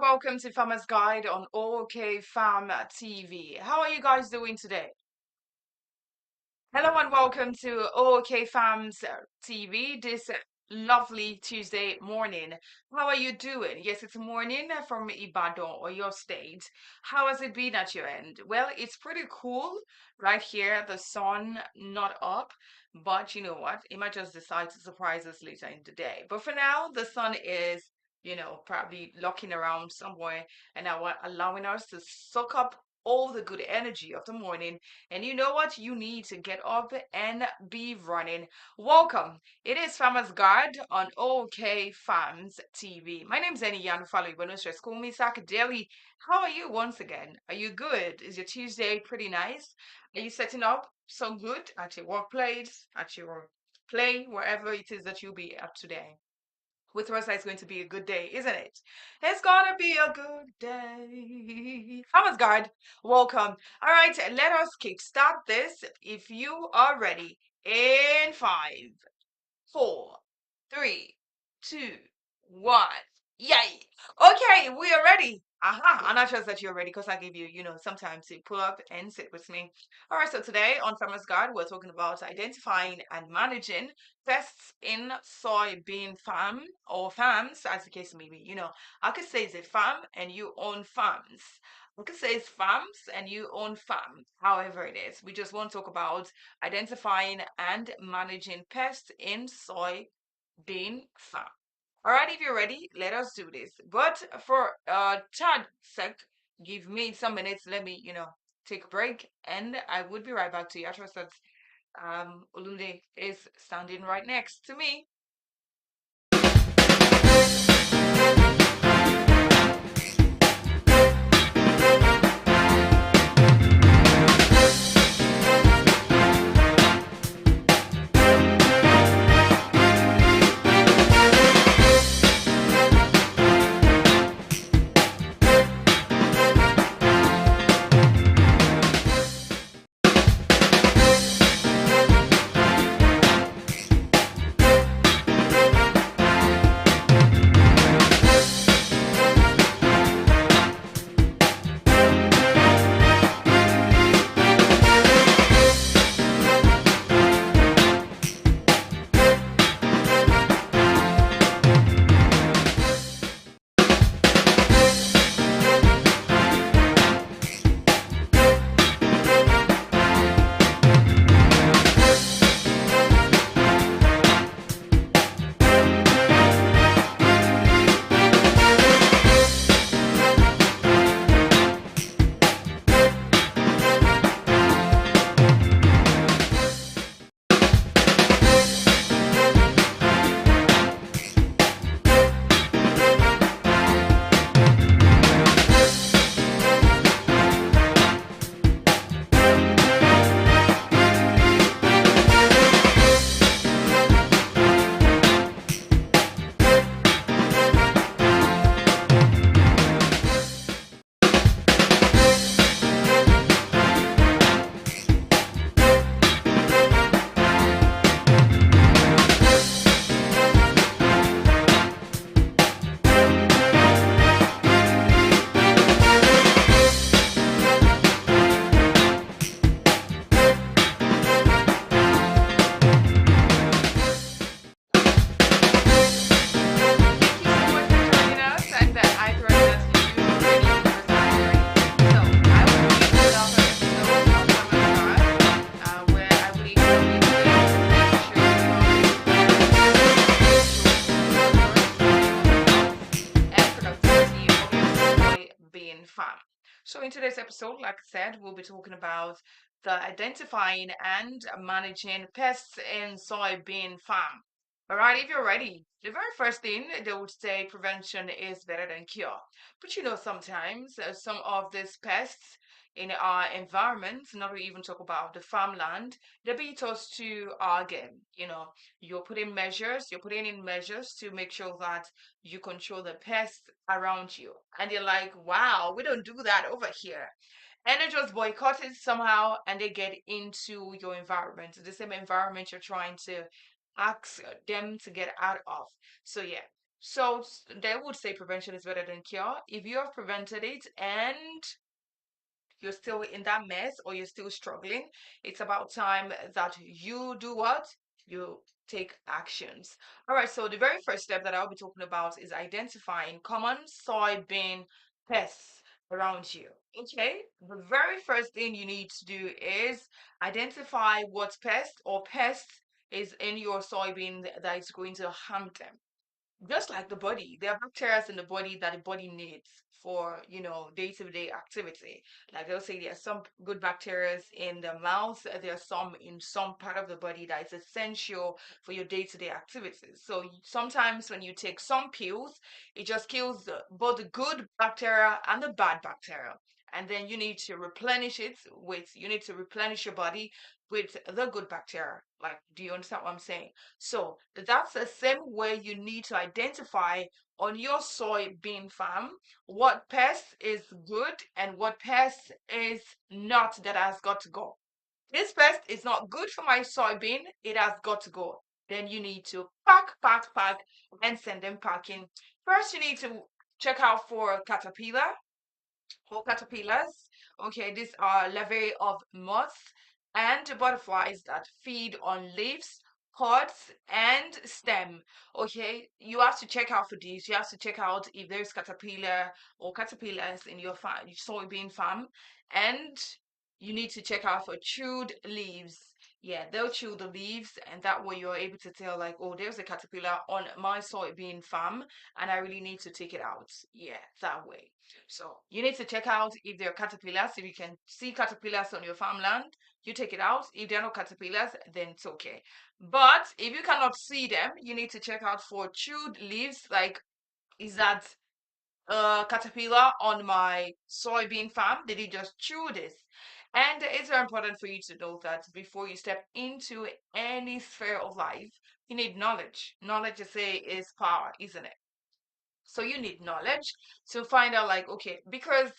welcome to Farmer's Guide on O.K. Farm TV. How are you guys doing today? Hello and welcome to O.K. Farms TV this lovely Tuesday morning. How are you doing? Yes, it's morning from Ibadan or your state. How has it been at your end? Well, it's pretty cool right here. The sun not up, but you know what? It might just decide to surprise us later in the day. But for now, the sun is, probably looking around somewhere and allowing us to soak up all the good energy of the morning, and you know what? You need to get up and be running. Welcome. It is Farmer's Guide on OK Farms TV. My name's Eniyan Falu. Buenos Dias. Call me Daily. How are you once again? Are you good? Is your Tuesday pretty nice? Are you setting up so good at your workplace, at your play, wherever it is that you'll be at today? With Rosa, it's going to be a good day, isn't it? It's gonna be a good day. Farmer's Guard, welcome. All right, let us kickstart this. If you are ready, in five, four, three, two, one. Yay! Okay, we are ready. Aha, I'm not sure that you're ready because I give you, sometimes to pull up and sit with me. All right, so today on Farmer's Guide, we're talking about identifying and managing pests in soybean farm or farms, as the case may be. I could say it's a farm and you own farms. I could say it's farms and you own farm. However it is, we just want to talk about identifying and managing pests in soybean farm. All right, if you're ready, let us do this. But for Chad sec, give me some minutes. Let me, take a break, and I would be right back to you. I trust that Olunde is standing right next to me. So in today's episode, like I said, we'll be talking about the identifying and managing pests in soybean farm. All right, if you're ready, the very first thing they would say prevention is better than cure. But sometimes some of these pests in our environment, not to even talk about the farmland, they beat us to our game. You're putting in measures to make sure that you control the pests around you. And you're like, wow, we don't do that over here. And they just boycott it somehow and they get into your environment, the same environment you're trying to ask them to get out of. So, yeah. So they would say prevention is better than cure. If you have prevented it and you're still in that mess or you're still struggling, it's about time that you do what? You take actions. All right, so the very first step that I'll be talking about is identifying common soybean pests around you. Okay, the very first thing you need to do is identify what pest or pest is in your soybean that is going to harm them. Just like the body, there are bacteria in the body that the body needs for, day-to-day activity. Like they'll say there are some good bacteria in the mouth, there are some in some part of the body that is essential for your day-to-day activities. So sometimes when you take some pills, it just kills both the good bacteria and the bad bacteria. And then you need to replenish your body with the good bacteria. Like, do you understand what I'm saying? So that's the same way you need to identify on your soybean farm what pest is good and what pest is not, that has got to go. This pest is not good for my soybean, it has got to go. Then you need to pack, and send them packing. First, you need to check out for caterpillar whole caterpillars. Okay, these are larvae of moths and butterflies that feed on leaves, pods, and stem. Okay, you have to check out for these. You have to check out if there's caterpillar or caterpillars in your farm, your soybean farm, and you need to check out for chewed leaves. Yeah, they'll chew the leaves, and that way you're able to tell, like, oh, there's a caterpillar on my soybean farm, and I really need to take it out. Yeah, that way. So you need to check out if there are caterpillars. If you can see caterpillars on your farmland, you take it out. If there are no caterpillars, then it's okay. But if you cannot see them, you need to check out for chewed leaves. Like, is that a caterpillar on my soybean farm? Did he just chew this? And it's very important for you to know that before you step into any sphere of life, you need knowledge. Knowledge, to say, is power, isn't it? So you need knowledge to find out, like, okay, because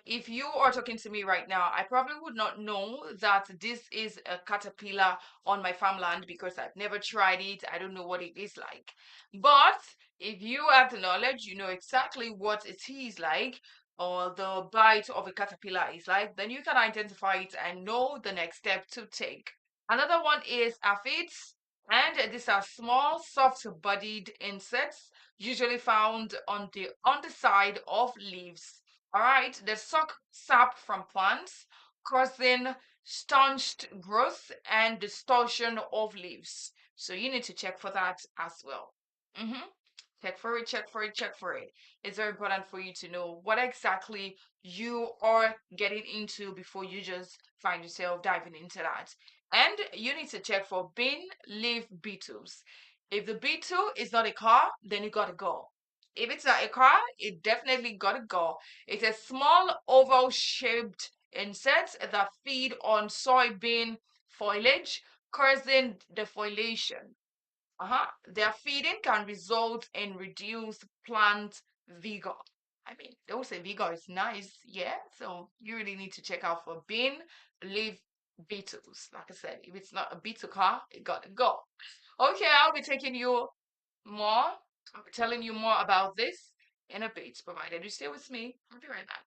if you are talking to me right now, I probably would not know that this is a caterpillar on my farmland because I've never tried it. I don't know what it is like. But if you have the knowledge, you know exactly what it is like, or the bite of a caterpillar is like, then you can identify it and know the next step to take. Another one is aphids, and these are small, soft-bodied insects usually found on the underside of leaves. All right, they suck sap from plants, causing staunched growth and distortion of leaves. So you need to check for that as well. Mm-hmm. Check for it, check for it, check for it. It's very important for you to know what exactly you are getting into before you just find yourself diving into that. And you need to check for bean leaf beetles. If the beetle is not a car, then you gotta go. If it's not a car, it definitely gotta go. It's a small oval shaped insect that feed on soybean foliage, causing defoliation. Their feeding can result in reduced plant vigor. I mean, they will say vigor is nice, yeah. So you really need to check out for bean leaf beetles. Like I said, if it's not a beetle car, it gotta go. Okay, I'll be taking you more. I'll be telling you more about this in a bit, provided you stay with me. I'll be right back.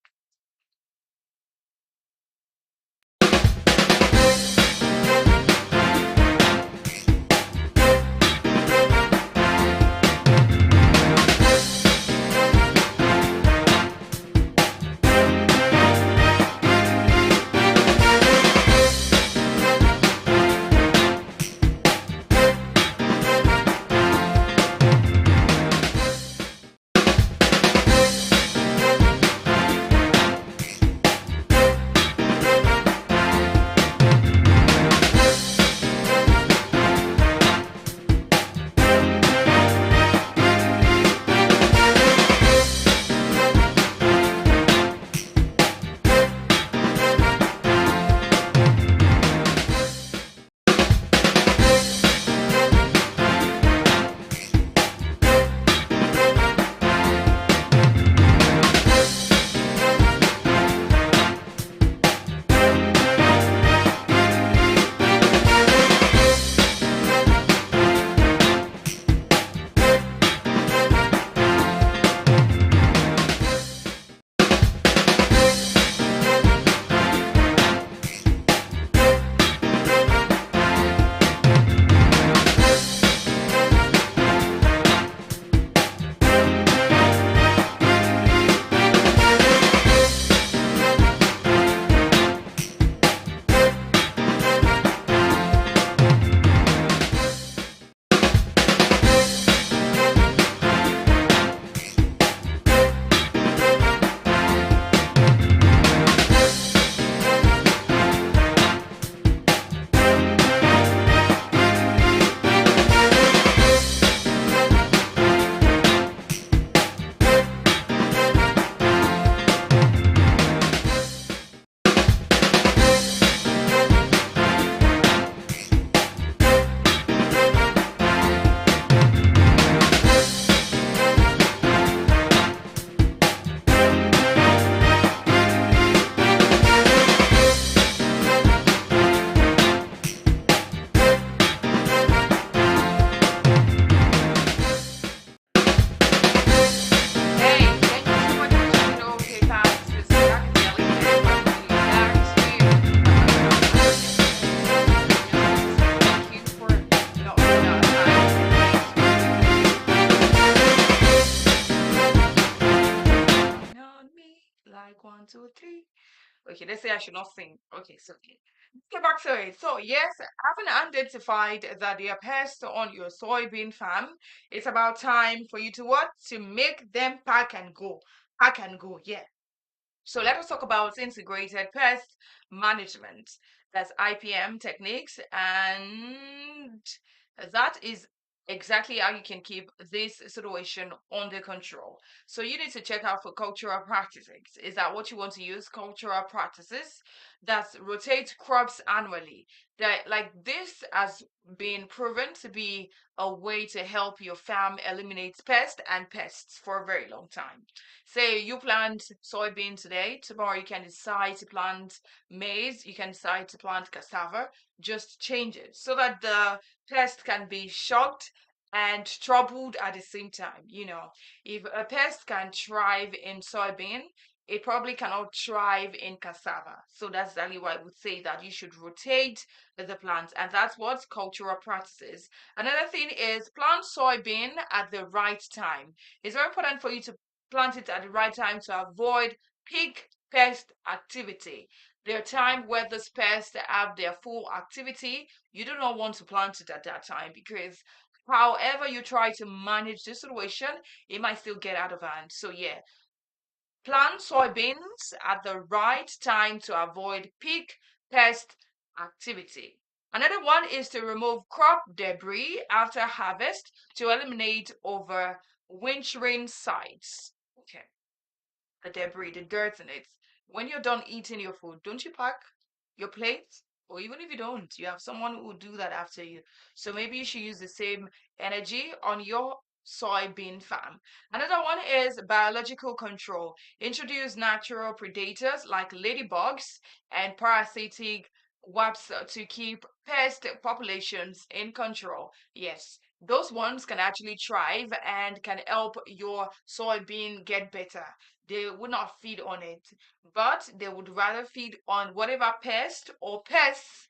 1, 2, 3. Okay, let's say I should not sing. Okay, so let's get back to it. So yes, having identified that there are pests on your soybean farm, it's about time for you to what? To make them pack and go. Pack and go, yeah. So let us talk about integrated pest management. That's IPM techniques, and that is exactly how you can keep this situation under control. So you need to check out for cultural practices. Is that what you want to use? Cultural practices that rotate crops annually. That like this has been proven to be a way to help your farm eliminate pests for a very long time. Say you plant soybean today, tomorrow you can decide to plant maize, you can decide to plant cassava, just change it so that the pest can be shocked and troubled at the same time. If a pest can thrive in soybean, it probably cannot thrive in cassava. So that's exactly why I would say that you should rotate the plants, and that's what cultural practices. Another thing is plant soybean at the right time. It's very important for you to plant it at the right time to avoid peak pest activity. There are times where these pests have their full activity. You do not want to plant it at that time because however you try to manage the situation, it might still get out of hand. So yeah, plant soybeans at the right time to avoid peak pest activity. Another one is to remove crop debris after harvest to eliminate overwintering sites. Okay, the debris, the dirt in it. When you're done eating your food, don't you pack your plate? Or even if you don't, you have someone who will do that after you. So maybe you should use the same energy on your soybean farm. Another one is biological control. Introduce natural predators like ladybugs and parasitic wasps to keep pest populations in control. Yes, those ones can actually thrive and can help your soybean get better. They would not feed on it, but they would rather feed on whatever pest or pests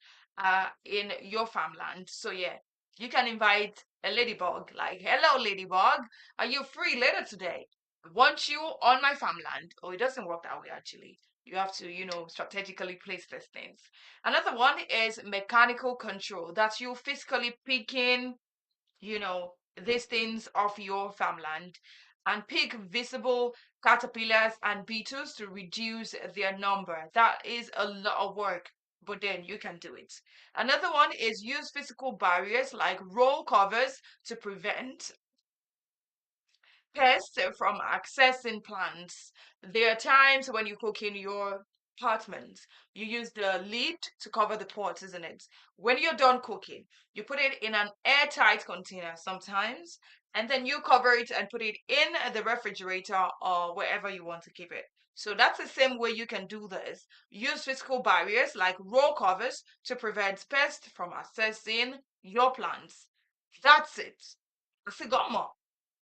in your farmland. So yeah, you can invite a ladybug, like, hello ladybug, are you free later today? I want you on my farmland. Oh, it doesn't work that way actually. You have to, strategically place these things. Another one is mechanical control. That's you physically picking, these things off your farmland and pick visible caterpillars and beetles to reduce their number. That is a lot of work, but then you can do it. Another one is use physical barriers like roll covers to prevent pests from accessing plants. There are times when you cook in your apartment, you use the lid to cover the pot, isn't it? When you're done cooking, you put it in an airtight container sometimes, and then you cover it and put it in the refrigerator or wherever you want to keep it. So that's the same way you can do this. Use physical barriers like roll covers to prevent pests from accessing your plants. That's it. I forgot more.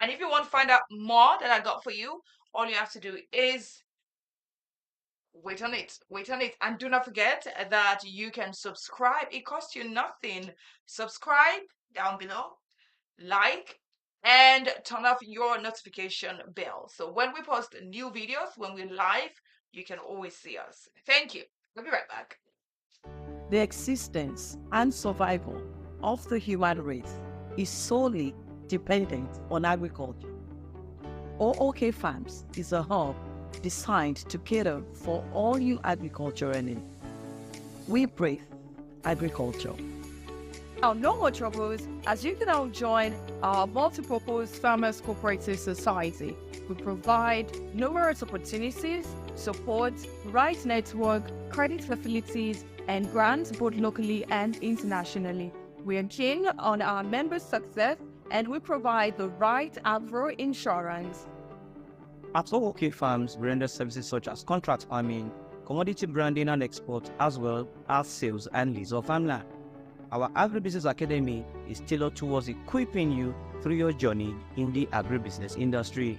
And if you want to find out more that I got for you, all you have to do is wait on it. Wait on it. And do not forget that you can subscribe. It costs you nothing. Subscribe down below, like, and turn off your notification bell. So when we post new videos, when we're live, you can always see us. Thank you. We'll be right back. The existence and survival of the human race is solely dependent on agriculture. O.O.K. Farms is a hub designed to cater for all your agricultural needs. We breathe agriculture. Now, no more troubles, as you can now join our multi-purpose Farmers Cooperative Society. We provide numerous opportunities, support, right network, credit facilities, and grants both locally and internationally. We are keen on our members' success, and we provide the right agro insurance. At O.O.K. Farms, we render services such as contract farming, commodity branding and export, as well as sales and lease of farmland. Our Agribusiness Academy is tailored towards equipping you through your journey in the agribusiness industry.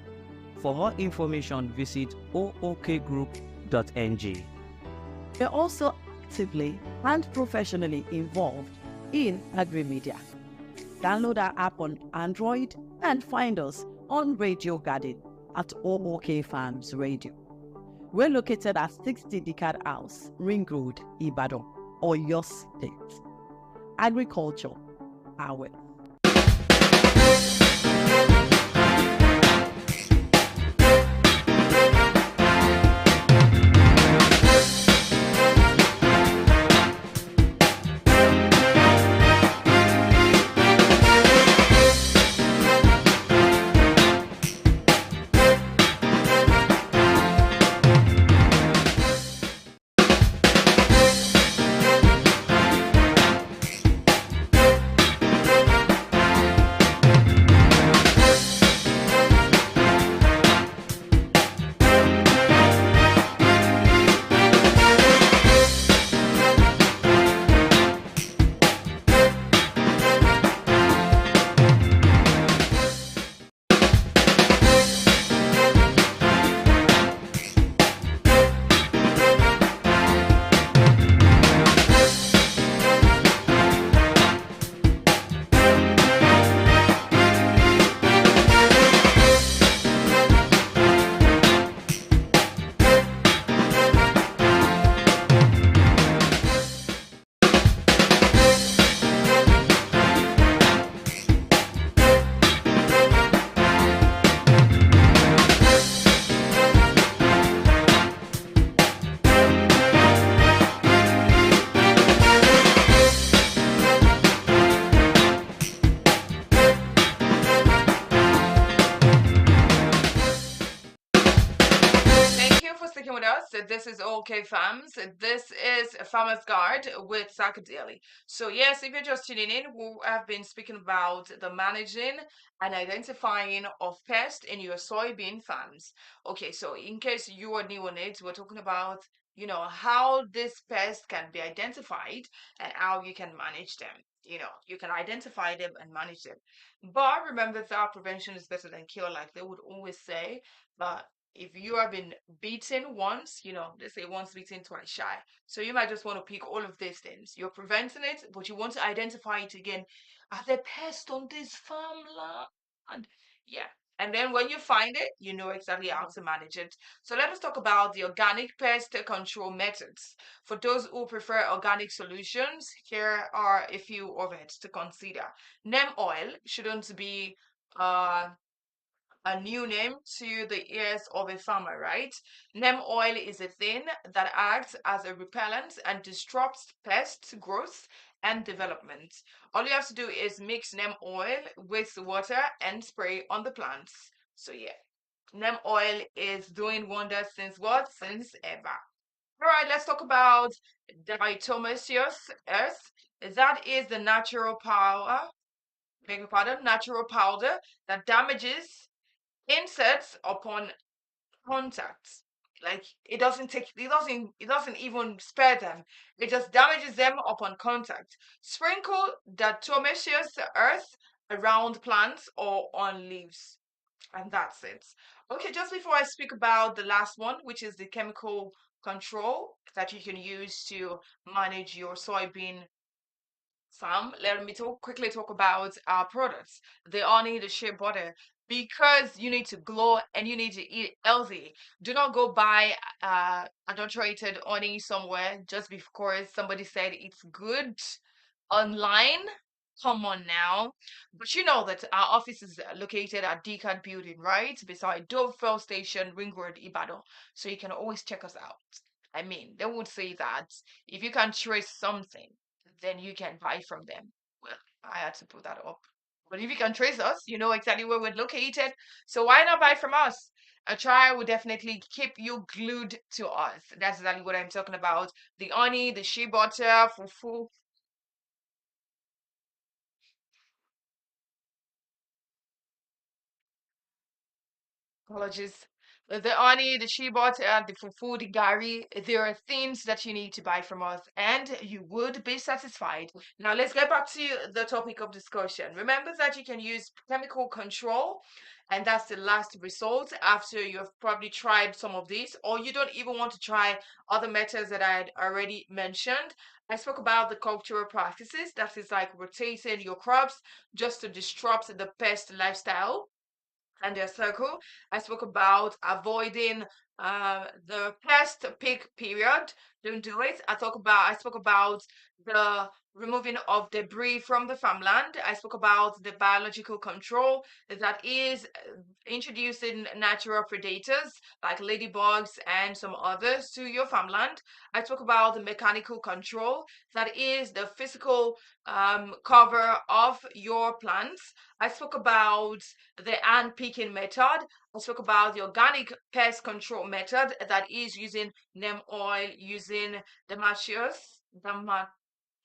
For more information, visit ookgroup.ng. We are also actively and professionally involved in agri-media. Download our app on Android and find us on Radio Garden at O.O.K. Farms Radio. We're located at 60 Decad House, Ring Road, Ibadan, or your state. Agriculture, our Thank you for sticking with us. This is OK Farms. This is Farmer's Guide with Saka Daily. So, yes, if you're just tuning in, we have been speaking about the managing and identifying of pests in your soybean farms. Okay, so in case you are new on it, we're talking about, how this pest can be identified and how you can manage them. You can identify them and manage them. But remember that prevention is better than cure, like they would always say. But if you have been beaten once, they say once beaten, twice shy. So you might just want to pick all of these things. You're preventing it, but you want to identify it again. Are there pests on this farmland? Yeah. And then when you find it, you know exactly how to manage it. So let us talk about the organic pest control methods. For those who prefer organic solutions, here are a few of it to consider. Neem oil shouldn't be a new name to the ears of a farmer, right? Neem oil is a thing that acts as a repellent and disrupts pest growth and development. All you have to do is mix neem oil with water and spray on the plants. So yeah, neem oil is doing wonders since what? Since ever. All right, let's talk about diatomaceous earth. That is the natural power, beg your pardon, natural powder that damages insects upon contact. Like it doesn't even spare them. It just damages them upon contact. Sprinkle the diatomaceous earth around plants or on leaves, and that's it. Okay, just before I speak about the last one, which is the chemical control that you can use to manage your soybean farm, let me quickly talk about our products. They all need a shea butter because you need to glow and you need to eat healthy. Do not go buy adulterated honey somewhere just because somebody said it's good online. Come on now. But you know that our office is located at Decad Building, right? Beside Dove Fuel Station, Ring Road, Ibadan. So you can always check us out. I mean, they would say that if you can trace something, then you can buy from them. Well, I had to put that up. But if you can trace us, you know exactly where we're located. So why not buy from us? A trial will definitely keep you glued to us. That's exactly what I'm talking about. The honey, the shea butter, fufu. Apologies. The honey, the shea butter, the fufu, the gari, there are things that you need to buy from us and you would be satisfied. Now let's get back to the topic of discussion. Remember that you can use chemical control and that's the last result after you've probably tried some of these or you don't even want to try other methods that I had already mentioned. I spoke about the cultural practices, that is like rotating your crops just to disrupt the pest lifestyle and their circle. I spoke about avoiding the pest peak period. Don't do it. I spoke about the removing of debris from the farmland. I spoke about the biological control that is introducing natural predators like ladybugs and some others to your farmland. I spoke about the mechanical control that is the physical cover of your plants. I spoke about the ant picking method. I spoke about the organic pest control method that is using neem oil, using the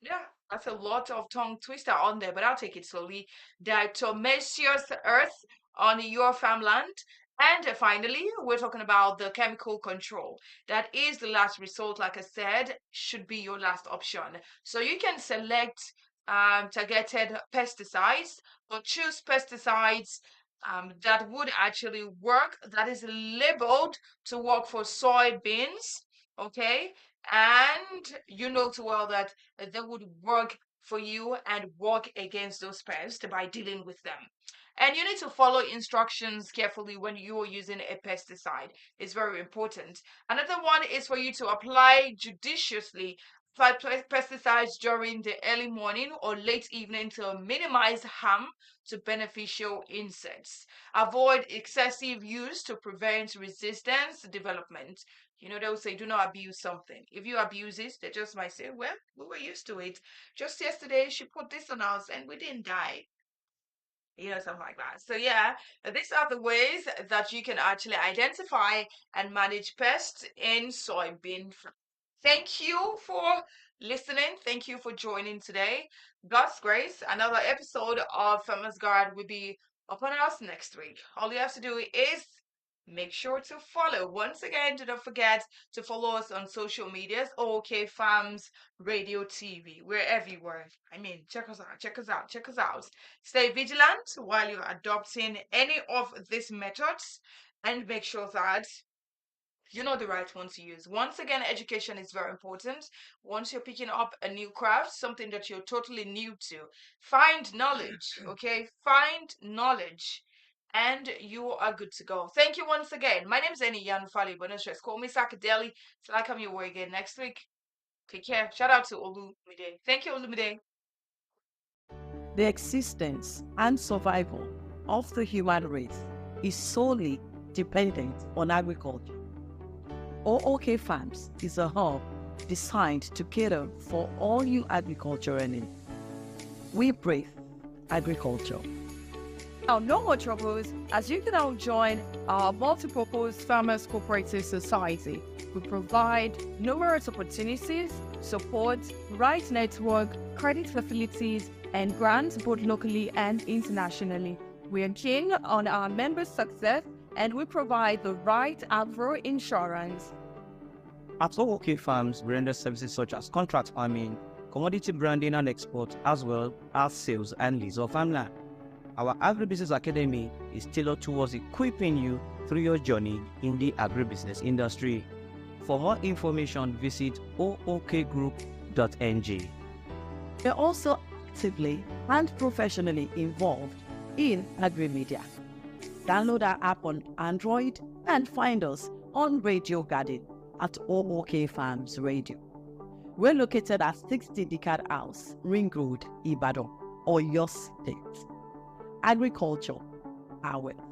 yeah, that's a lot of tongue twister on there, but I'll take it slowly. Diatomaceous earth on your farmland. And finally, we're talking about the chemical control. That is the last result, like I said, should be your last option. So you can select targeted pesticides, but choose pesticides that would actually work, that is labeled to work for soybeans, okay? And you know too well that they would work for you and work against those pests by dealing with them. And you need to follow instructions carefully when you are using a pesticide. It's very important. Another one is for you to apply judiciously. Apply pesticides during the early morning or late evening to minimize harm to beneficial insects. Avoid excessive use to prevent resistance development. They'll say, do not abuse something. If you abuse it, they just might say, well, we were used to it. Just yesterday, she put this on us and we didn't die. Something like that. So, yeah, these are the ways that you can actually identify and manage pests in soybean. Thank you for listening. Thank you for joining today. God's grace, another episode of Farmer's Guide will be upon us next week. All you have to do is make sure to follow. Once again, do not forget to follow us on social medias, OK Farms Radio TV. We're everywhere. I mean, check us out, check us out, check us out. Stay vigilant while you're adopting any of these methods and make sure that you know the right one to use. Once again, education is very important. Once you're picking up a new craft, something that you're totally new to, find knowledge, okay? Find knowledge and you are good to go. Thank you once again. My name is Eni Yanufali, but no stress. Call me Sakadeli till I come your way again next week. Take care. Shout out to Olumide. Thank you, Olumide. The existence and survival of the human race is solely dependent on agriculture. O.O.K. Farms is a hub designed to cater for all your agricultural needs. We breathe agriculture. Now, no more troubles, as you can now join our multi-purpose Farmers Cooperative Society. We provide numerous opportunities, support, right network, credit facilities, and grants both locally and internationally. We are keen on our members' success, and we provide the right agro insurance. At O.O.K. Farms, we render services such as contract farming, commodity branding and export, as well as sales and lease of farmland. Our Agribusiness Academy is tailored towards equipping you through your journey in the agribusiness industry. For more information, visit ookgroup.ng. We are also actively and professionally involved in agri-media. Download our app on Android and find us on Radio Garden at O.O.K. Farms Radio. We're located at 60 Decad House, Ring Road, Ibadan, Oyo State. Agriculture, our wealth.